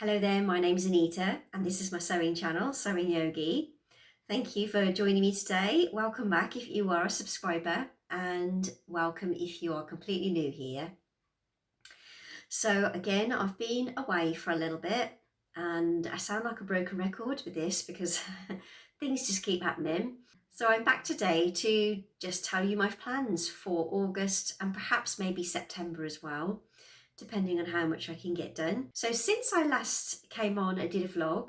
Hello there, my name's Anita and this is my sewing channel, Sewing Yogi. Thank you for joining me today. Welcome back if you are a subscriber and welcome if you are completely new here. So again, I've been away for a little bit and I sound like a broken record with this because things just keep happening. So I'm back today to just tell you my plans for August and perhaps maybe September as well, depending on how much I can get done. So since I last came on and did a vlog,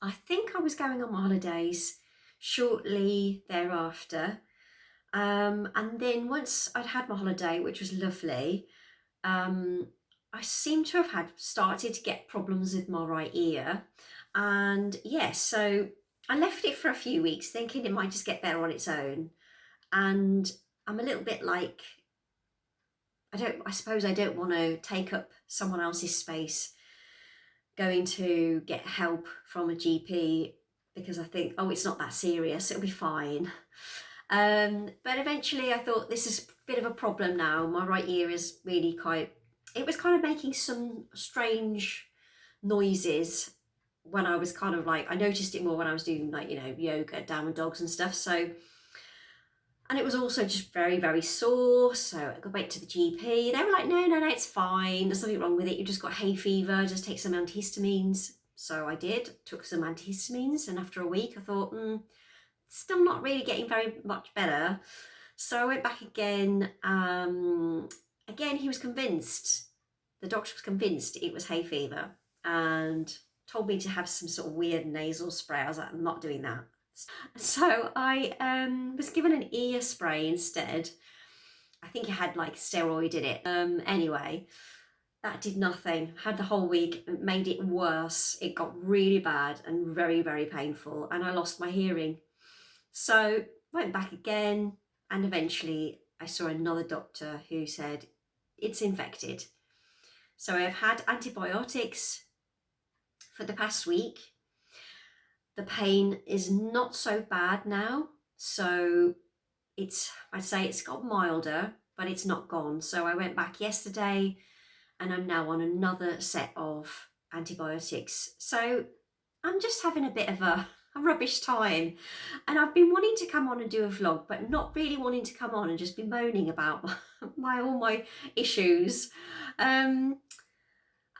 I think I was going on my holidays shortly thereafter. And then once I'd had my holiday, which was lovely, I seem to have started to get problems with my right ear. And yes, so I left it for a few weeks thinking it might just get better on its own. And I'm a little bit like, I suppose I don't want to take up someone else's space going to get help from a GP because I think, oh, it's not that serious, it'll be fine. But eventually I thought this is a bit of a problem now. My right ear is really it was kind of making some strange noises when I was kind of like, I noticed it more when I was doing like, yoga, downward dogs and stuff. So, and it was also just very, very sore. So I got back to the GP. They were like, no, it's fine. There's nothing wrong with it. You just got hay fever. Just take some antihistamines. So I did, took some antihistamines. And after a week, I thought, still not really getting very much better. So I went back again. Again, he was convinced. The doctor was convinced it was hay fever and told me to have some sort of weird nasal spray. I was like, I'm not doing that. So I was given an ear spray instead. I think it had like steroid in it. Anyway, that did nothing. Had the whole week, it made it worse. It got really bad and very, very painful, and I lost my hearing. So went back again, and eventually I saw another doctor who said it's infected. So I've had antibiotics for the past week. The pain is not so bad now, so I'd say it's got milder, but it's not gone. So I went back yesterday and I'm now on another set of antibiotics. So I'm just having a bit of a rubbish time, and I've been wanting to come on and do a vlog, but not really wanting to come on and just be moaning about all my issues.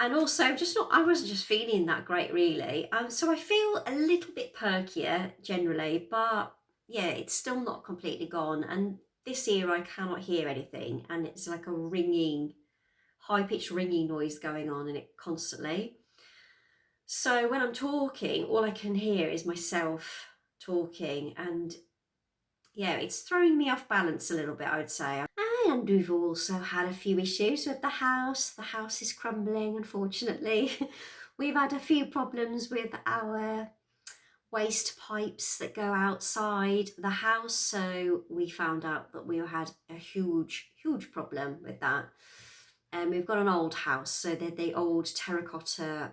And also I wasn't just feeling that great really. So I feel a little bit perkier generally, but yeah, it's still not completely gone. And this ear I cannot hear anything, and it's like a ringing, high-pitched ringing noise going on in it constantly. So when I'm talking, all I can hear is myself talking, and yeah, it's throwing me off balance a little bit, I would say. And we've also had a few issues with the house. The house is crumbling, unfortunately. We've had a few problems with our waste pipes that go outside the house. So we found out that we had a huge problem with that. And we've got an old house, so they're the old terracotta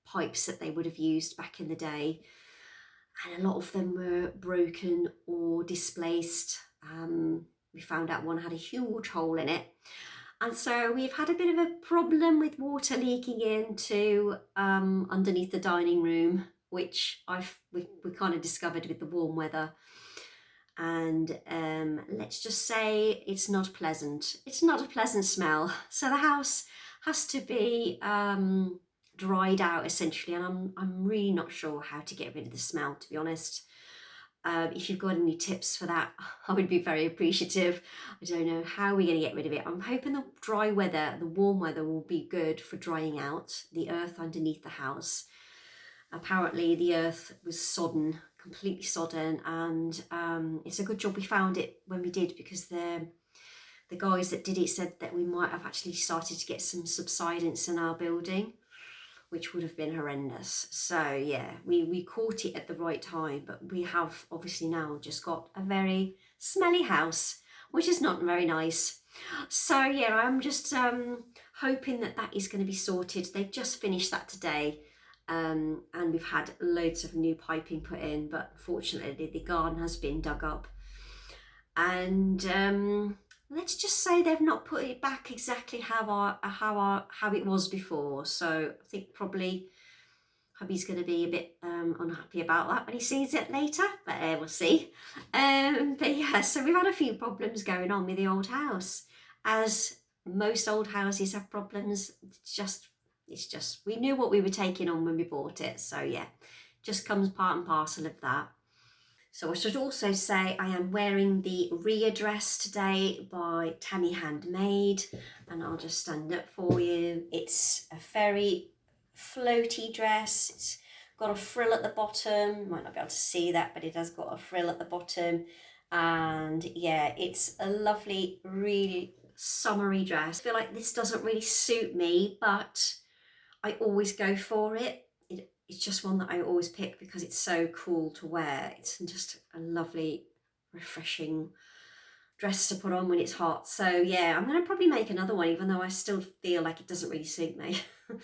pipes that they would have used back in the day. And a lot of them were broken or displaced. We found out one had a huge hole in it. And so we've had a bit of a problem with water leaking into underneath the dining room, which we kind of discovered with the warm weather. And let's just say it's not pleasant. It's not a pleasant smell. So the house has to be dried out essentially, and I'm really not sure how to get rid of the smell, to be honest. If you've got any tips for that, I would be very appreciative. I don't know how we're going to get rid of it. I'm hoping the dry weather, the warm weather, will be good for drying out the earth underneath the house. Apparently the earth was sodden, completely sodden, and it's a good job we found it when we did, because the guys that did it said that we might have actually started to get some subsidence in our building, which would have been horrendous. So yeah, we caught it at the right time, but we have obviously now just got a very smelly house, which is not very nice. So yeah, I'm just hoping that is going to be sorted. They've just finished that today, and we've had loads of new piping put in, but unfortunately the garden has been dug up. And let's just say they've not put it back exactly how it was before. So I think probably hubby's going to be a bit unhappy about that when he sees it later, but we'll see. But yeah, so we've had a few problems going on with the old house, as most old houses have problems. It's just we knew what we were taking on when we bought it, so yeah, just comes part and parcel of that. So I should also say I am wearing the Rhea dress today by Tammy Handmade, and I'll just stand up for you. It's a very floaty dress. It's got a frill at the bottom. You might not be able to see that, but it has got a frill at the bottom. And yeah, it's a lovely, really summery dress. I feel like this doesn't really suit me, but I always go for it. It's just one that I always pick because it's so cool to wear. It's just a lovely, refreshing dress to put on when it's hot. So yeah, I'm going to probably make another one, even though I still feel like it doesn't really suit me. I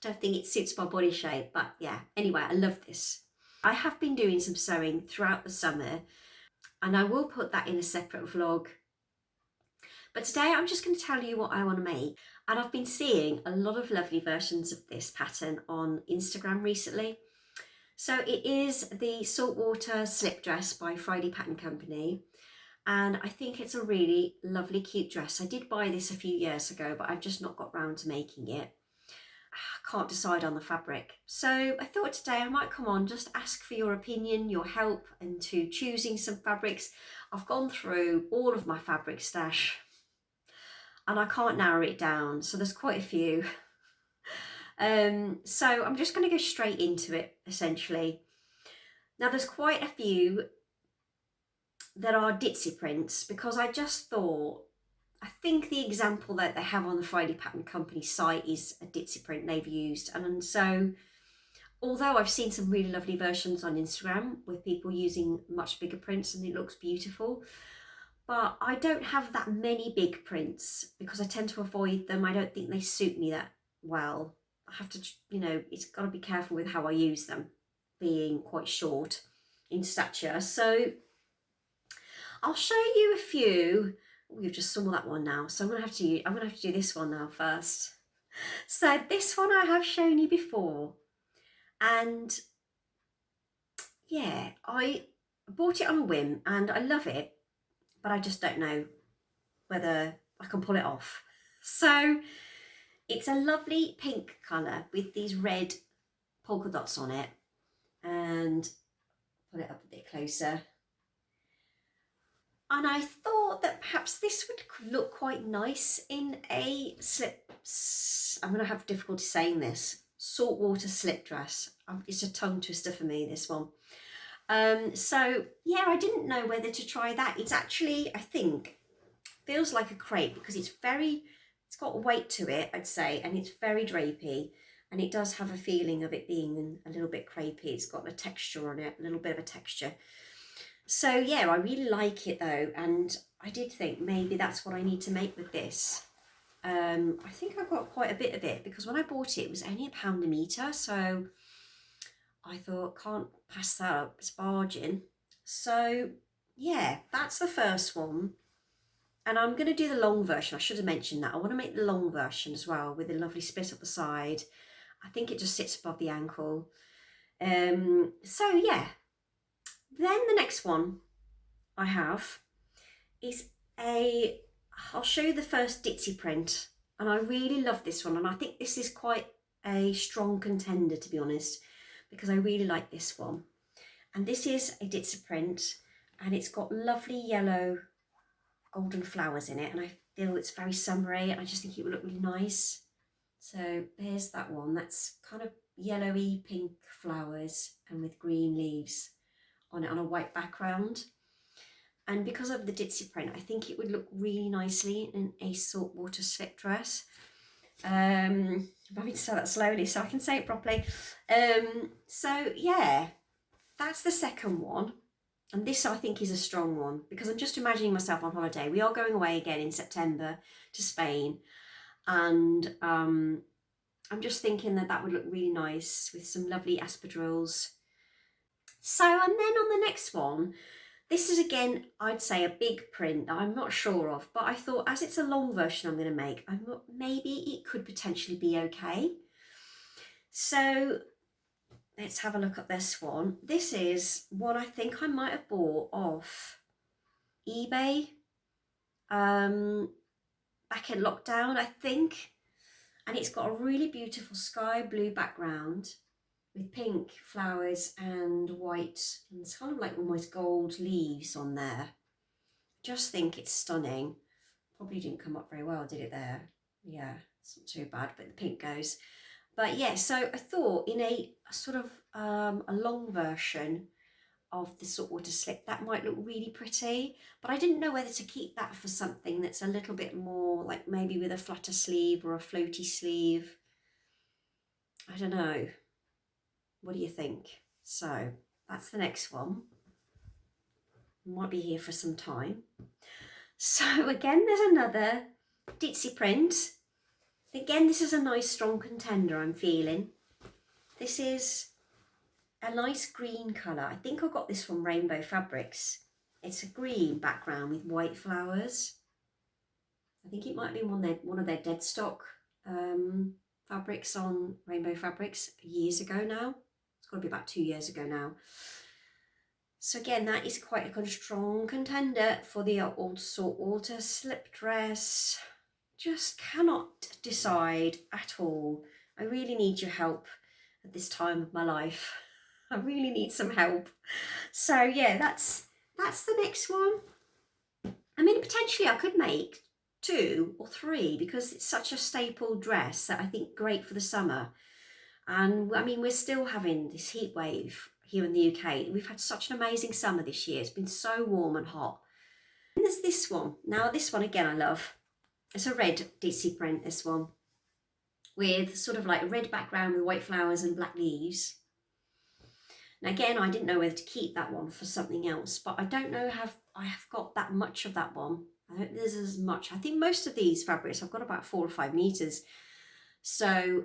don't think it suits my body shape, but yeah. Anyway, I love this. I have been doing some sewing throughout the summer, and I will put that in a separate vlog. But today I'm just going to tell you what I want to make. And I've been seeing a lot of lovely versions of this pattern on Instagram recently. So it is the Saltwater slip dress by Friday Pattern Company. And I think it's a really lovely, cute dress. I did buy this a few years ago, but I've just not got round to making it. I can't decide on the fabric. So I thought today I might come on, just ask for your opinion, your help into choosing some fabrics. I've gone through all of my fabric stash and I can't narrow it down, so there's quite a few. So I'm just going to go straight into it, essentially. Now there's quite a few that are ditzy prints, because I just thought, I think the example that they have on the Friday Pattern Company site is a ditzy print they've used. And so although I've seen some really lovely versions on Instagram with people using much bigger prints and it looks beautiful, but I don't have that many big prints because I tend to avoid them. I don't think they suit me that well. I have to, you know, it's got to be careful with how I use them, being quite short in stature. So I'll show you a few. We've just saw that one now, so I'm gonna have to do this one now first. So this one I have shown you before, and yeah, I bought it on a whim and I love it, but I just don't know whether I can pull it off. So it's a lovely pink colour with these red polka dots on it, and put it up a bit closer. And I thought that perhaps this would look quite nice in a slip, I'm going to have difficulty saying this, saltwater slip dress. It's a tongue twister for me, this one. So yeah, I didn't know whether to try that. It's actually, I think, feels like a crepe because it's got weight to it, I'd say, and it's very drapey, and it does have a feeling of it being a little bit crepey. It's got a texture on it, a little bit of a texture. So yeah, I really like it though, and I did think maybe that's what I need to make with this. I think I got quite a bit of it because when I bought it, it was only £1 a metre, so I thought, can't pass that up, it's bargain. So yeah, that's the first one. And I'm going to do the long version. I should have mentioned that. I want to make the long version as well with a lovely split up the side. I think it just sits above the ankle. So yeah. Then the next one I have is I'll show you the first ditzy print. And I really love this one. And I think this is quite a strong contender, to be honest, because I really like this one. And this is a ditzy print, and it's got lovely yellow golden flowers in it, and I feel it's very summery, and I just think it would look really nice. So there's that one. That's kind of yellowy pink flowers and with green leaves on it on a white background. And because of the ditzy print, I think it would look really nicely in a saltwater slip dress. I'm having to say that slowly so I can say it properly. So yeah, that's the second one. And this, I think, is a strong one because I'm just imagining myself on holiday. We are going away again in September to Spain. And I'm just thinking that that would look really nice with some lovely espadrilles. So, and then on the next one, This is again, I'd say a big print that I'm not sure of, but I thought as it's a long version I'm going to make, maybe it could potentially be okay. So let's have a look at this one. This is one I think I might have bought off eBay back in lockdown, I think. And it's got a really beautiful sky blue background with pink flowers and white, and it's kind of like almost gold leaves on there. Just think it's stunning. Probably didn't come up very well, did it there? Yeah, it's not too bad, but the pink goes. But yeah, so I thought in a sort of a long version of the saltwater slip, that might look really pretty, but I didn't know whether to keep that for something that's a little bit more like maybe with a flutter sleeve or a floaty sleeve. I don't know. What do you think? So that's the next one. Might be here for some time. So again, there's another ditzy print. Again, this is a nice strong contender I'm feeling. This is a nice green colour. I think I got this from Rainbow Fabrics. It's a green background with white flowers. I think it might be one of their dead stock fabrics on Rainbow Fabrics years ago now. It's got to be about 2 years ago now. So again, that is quite a kind of strong contender for the old saltwater slip dress. Just cannot decide at all. I really need your help at this time of my life. I really need some help. So yeah, that's the next one. I mean, potentially I could make 2 or 3 because it's such a staple dress that I think great for the summer. And I mean, we're still having this heat wave here in the UK. We've had such an amazing summer this year. It's been so warm and hot. And there's this one. Now this one again I love. It's a red ditzy print, this one, with sort of like a red background with white flowers and black leaves. Now again, I didn't know whether to keep that one for something else, but I don't know if I have got that much of that one. I don't think there's as much. I think most of these fabrics I've got about 4 or 5 meters. So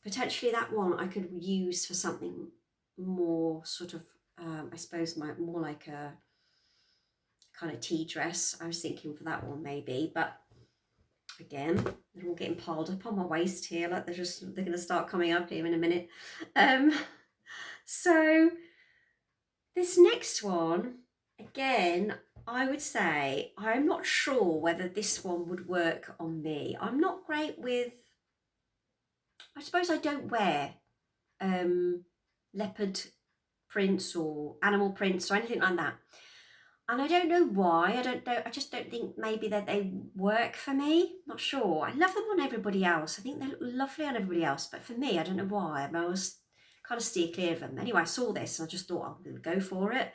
potentially that one I could use for something more sort of, I suppose more like a kind of tea dress. I was thinking for that one maybe, but again, they're all getting piled up on my waist here, like they're going to start coming up here in a minute. So this next one, again, I would say I'm not sure whether this one would work on me. I'm not great with, I suppose I don't wear leopard prints or animal prints or anything like that. And I don't know why. I just don't think maybe that they work for me. Not sure. I love them on everybody else. I think they look lovely on everybody else. But for me, I don't know why. I always kind of steer clear of them. Anyway, I saw this and I just thought I'm going to go for it.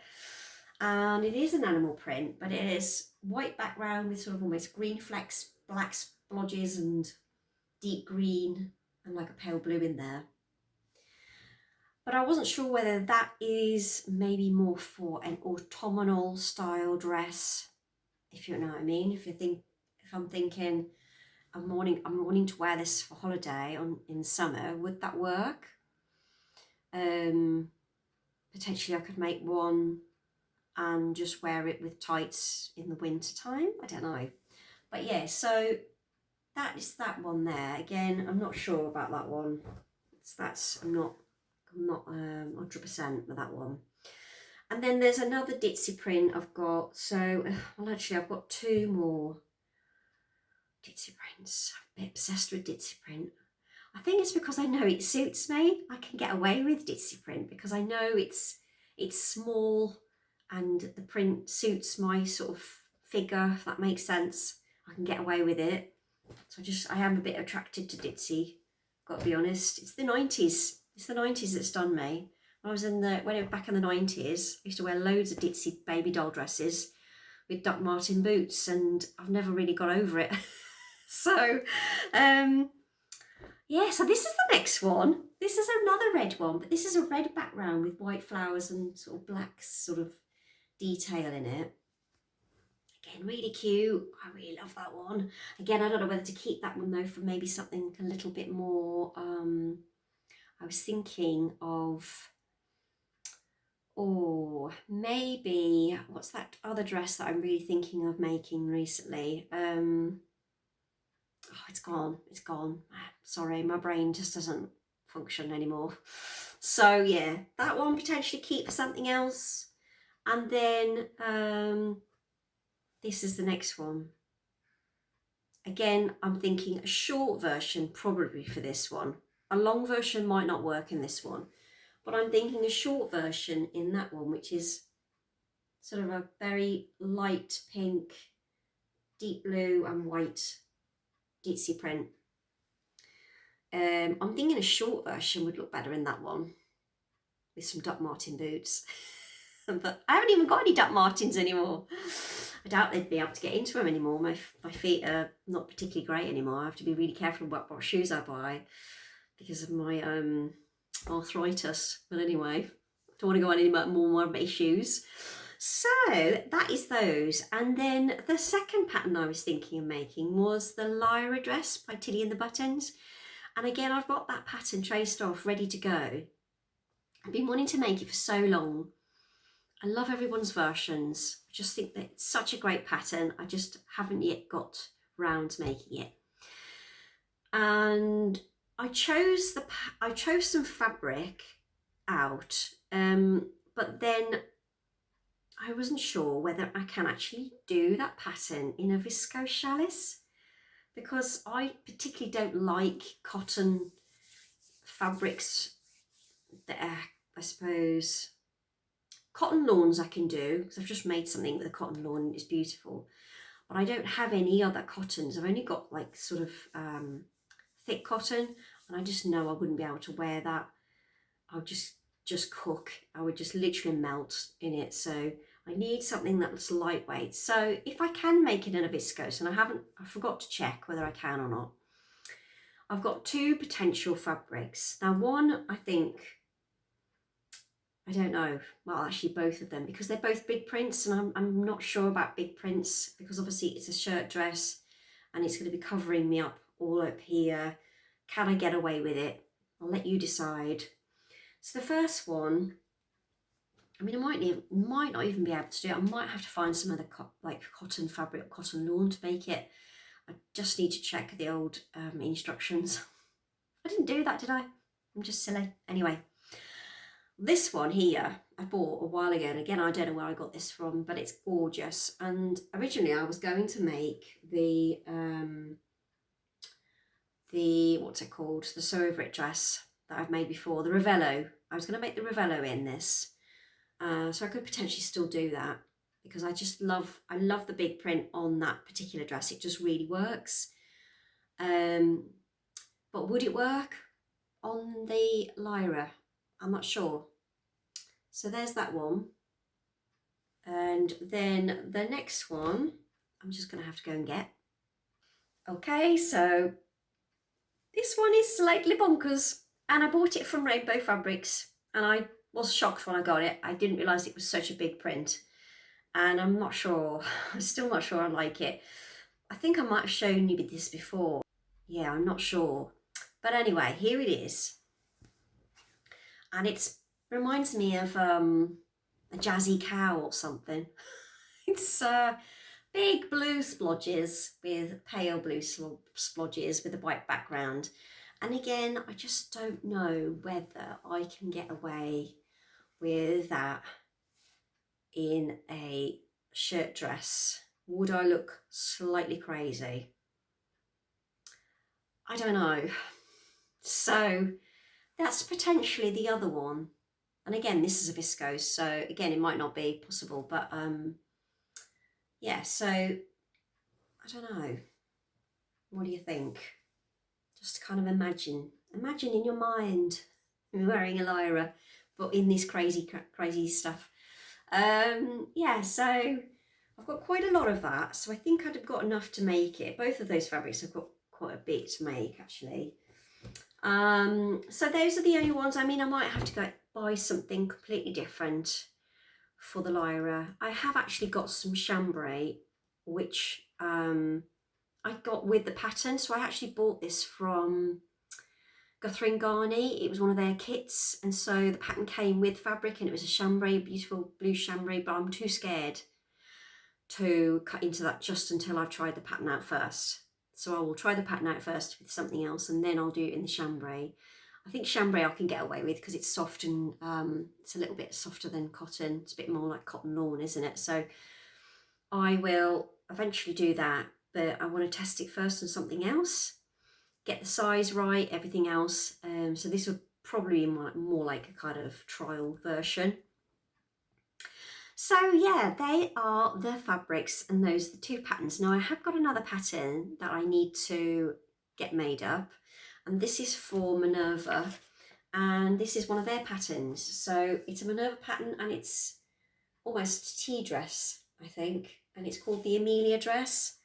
And it is an animal print, but it is white background with sort of almost green flecks, black splodges and deep green and like a pale blue in there. But I wasn't sure whether that is maybe more for an autumnal style dress, if you know what I mean. If I'm thinking I'm wanting to wear this for holiday in summer, would that work? Potentially I could make one and just wear it with tights in the winter time. I don't know. But yeah, so that is that one there. Again, I'm not sure about that one. I'm not 100% with that one. And then there's another ditzy print I've got. So, well, actually, I've got 2 more ditzy prints. I'm a bit obsessed with ditzy print. I think it's because I know it suits me. I can get away with ditzy print because I know it's small and the print suits my sort of figure, if that makes sense. I can get away with it. So I am a bit attracted to ditzy, got to be honest. It's the 90s. It's the 90s that's done me. When I was back in the 90s, I used to wear loads of ditzy baby doll dresses with Doc Marten boots, and I've never really got over it. So, yeah, so this is the next one. This is another red one, but this is a red background with white flowers and sort of black sort of detail in it. Again, really cute. I really love that one. Again, I don't know whether to keep that one though for maybe something a little bit more, I was thinking of, Or maybe, what's that other dress that I'm really thinking of making recently? Oh, it's gone. Sorry, my brain just doesn't function anymore. So yeah, that one potentially keep for something else. And then this is the next one. Again, I'm thinking a short version probably for this one. A long version might not work in this one, but I'm thinking a short version in that one, which is sort of a very light pink, deep blue and white ditzy print. I'm thinking a short version would look better in that one with some Doc Martin boots. But I haven't even got any Doc Martens anymore. I doubt they'd be able to get into them anymore. My feet are not particularly great anymore. I have to be really careful about what shoes I buy because of my arthritis. But anyway, I don't want to go on any more of my shoes. So that is those. And then the second pattern I was thinking of making was the Lyra dress by Tilly and the Buttons. And again, I've got that pattern traced off, ready to go. I've been wanting to make it for so long. I love everyone's versions. I just think that it's such a great pattern. I just haven't yet got round to making it. And I chose some fabric out, but then I wasn't sure whether I can actually do that pattern in a viscose challis, because I particularly don't like cotton fabrics that are, I suppose, cotton lawns I can do, because I've just made something with a cotton lawn and it's beautiful, but I don't have any other cottons. I've only got like sort of thick cotton, and I just know I wouldn't be able to wear that. I'll just cook. I would just literally melt in it. So I need something that's lightweight. So if I can make it in a viscose, and I forgot to check whether I can or not. I've got two potential fabrics. Now one, I think, I don't know, well actually both of them, because they're both big prints, and I'm not sure about big prints, because obviously it's a shirt dress and it's going to be covering me up all up here. Can I get away with it? I'll let you decide. So the first one, I mean, I might not even be able to do it. I might have to find some other like cotton fabric, cotton lawn to make it. I just need to check the old instructions. I didn't do that, did I? I'm just silly. Anyway, this one here I bought a while ago, and again, I don't know where I got this from, but it's gorgeous. And originally I was going to make the what's it called? The Sew Over It dress that I've made before, the Ravello. I was going to make the Ravello in this. So I could potentially still do that, because I love the big print on that particular dress. It just really works. But would it work on the Lyra? I'm not sure. So there's that one. And then the next one, I'm just going to have to go and get. Okay, so this one is slightly bonkers, and I bought it from Rainbow Fabrics, and I was shocked when I got it. I didn't realise it was such a big print, and I'm not sure, I'm still not sure I like it. I think I might have shown you this before. Yeah, I'm not sure. But anyway, here it is. And it reminds me of a jazzy cow or something. It's big blue splodges with pale blue splodges with a white background. And again, I just don't know whether I can get away with that in a shirt dress. Would I look slightly crazy? I don't know. So that's potentially the other one. And again, this is a viscose, so again, it might not be possible, but yeah, so I don't know. What do you think? Just kind of imagine in your mind wearing a Lyra, but in this crazy stuff. Yeah, so I've got quite a lot of that, so I think I'd have got enough to make it. Both of those fabrics have got quite a bit to make, actually. So those are the only ones. I mean, I might have to go buy something completely different for the Lyra. I have actually got some chambray, which I got with the pattern. So I actually bought this from Guthrie & Garney. It was one of their kits, and so the pattern came with fabric, and it was a chambray, beautiful blue chambray, but I'm too scared to cut into that just until I've tried the pattern out first. So I will try the pattern out first with something else, and then I'll do it in the chambray. I think chambray I can get away with because it's soft, and it's a little bit softer than cotton. It's a bit more like cotton lawn, isn't it? So I will eventually do that, but I want to test it first on something else, get the size right, everything else. So this would probably be more like a kind of trial version. So yeah, they are the fabrics, and those are the two patterns. Now I have got another pattern that I need to get made up, and this is for Minerva, and this is one of their patterns. So it's a Minerva pattern, and it's almost a tea dress, I think, and it's called the Amelia dress.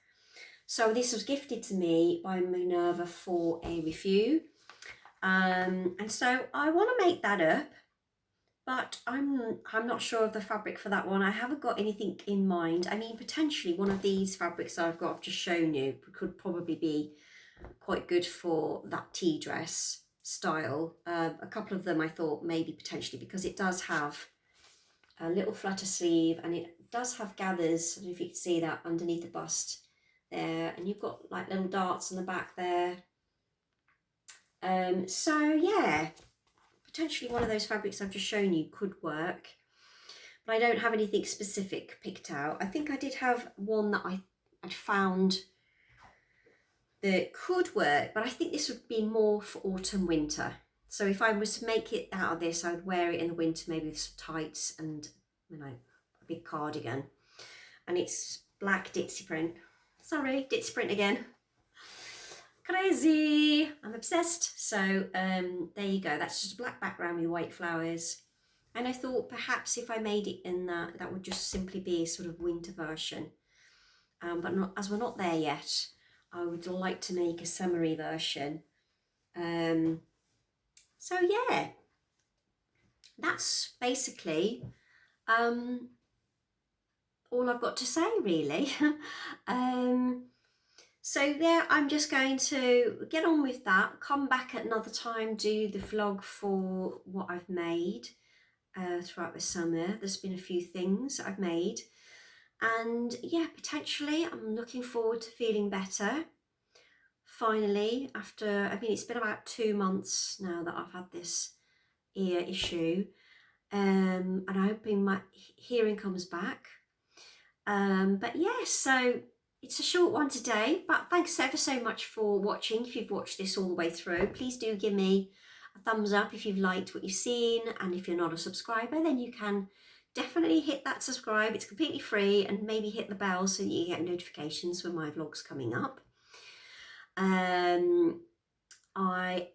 So this was gifted to me by Minerva for a review, and so I want to make that up, but I'm not sure of the fabric for that one. I haven't got anything in mind. I mean, potentially one of these fabrics that I've just shown you could probably be quite good for that tea dress style. A couple of them I thought maybe potentially, because it does have a little flutter sleeve, and it does have gathers. I don't know if you can see that underneath the bust there, and you've got like little darts in the back there. So yeah, potentially one of those fabrics I've just shown you could work, but I don't have anything specific picked out. I think I did have one that I'd found that could work, but I think this would be more for autumn winter. So if I was to make it out of this, I would wear it in the winter, maybe with some tights and, you know, a big cardigan. And it's black ditzy print. Sorry, ditzy print again. Crazy, I'm obsessed. So there you go, that's just a black background with white flowers. And I thought perhaps if I made it in that would just simply be a sort of winter version. But not, as we're not there yet, I would like to make a summery version. So yeah, that's basically all I've got to say really. So yeah, I'm just going to get on with that, come back at another time, do the vlog for what I've made throughout the summer. There's been a few things I've made, and yeah, potentially I'm looking forward to feeling better finally after, I mean, it's been about 2 months now that I've had this ear issue, and I'm hoping my hearing comes back. But yeah, so it's a short one today, but thanks ever so much for watching. If you've watched this all the way through, please do give me a thumbs up if you've liked what you've seen, and if you're not a subscriber, then you can definitely hit that subscribe. It's completely free, and maybe hit the bell so that you get notifications when my vlog's coming up. I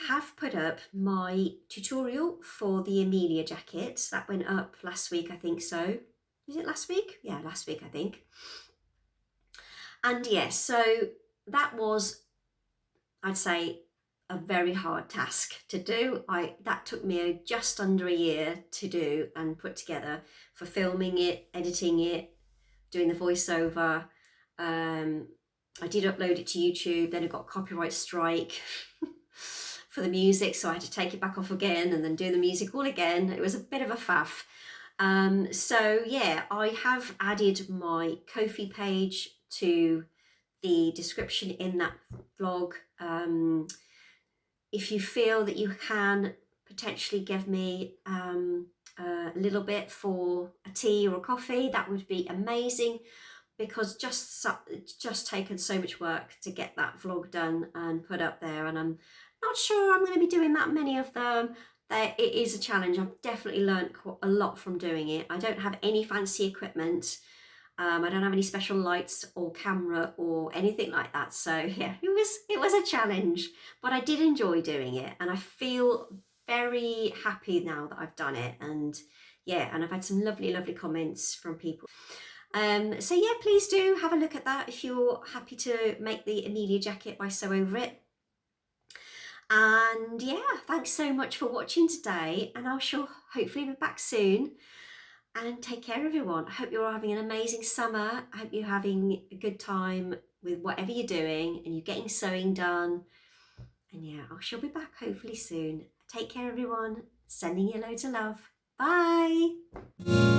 have put up my tutorial for the Amelia jacket. That went up last week, I think so. Was it last week? Yeah, last week, I think. And yes, so that was, I'd say, a very hard task to do. That took me just under a year to do and put together, for filming it, editing it, doing the voiceover. I did upload it to YouTube, then I got a copyright strike for the music, so I had to take it back off again and then do the music all again. It was a bit of a faff. So yeah, I have added my Ko-fi page to the description in that vlog. If you feel that you can potentially give me a little bit for a tea or a coffee, that would be amazing, because it's just taken so much work to get that vlog done and put up there, and I'm not sure I'm going to be doing that many of them. It is a challenge. I've definitely learned a lot from doing it. I don't have any fancy equipment. I don't have any special lights or camera or anything like that. So yeah, it was a challenge, but I did enjoy doing it, and I feel very happy now that I've done it. And yeah, and I've had some lovely comments from people. So yeah, please do have a look at that if you're happy to make the Amelia jacket by Sew Over It. And yeah, thanks so much for watching today, and I shall hopefully be back soon. And take care, everyone. I hope you're all having an amazing summer. I hope you're having a good time with whatever you're doing, and you're getting sewing done, And yeah, I shall be back hopefully soon. Take care, everyone. Sending you loads of love. Bye.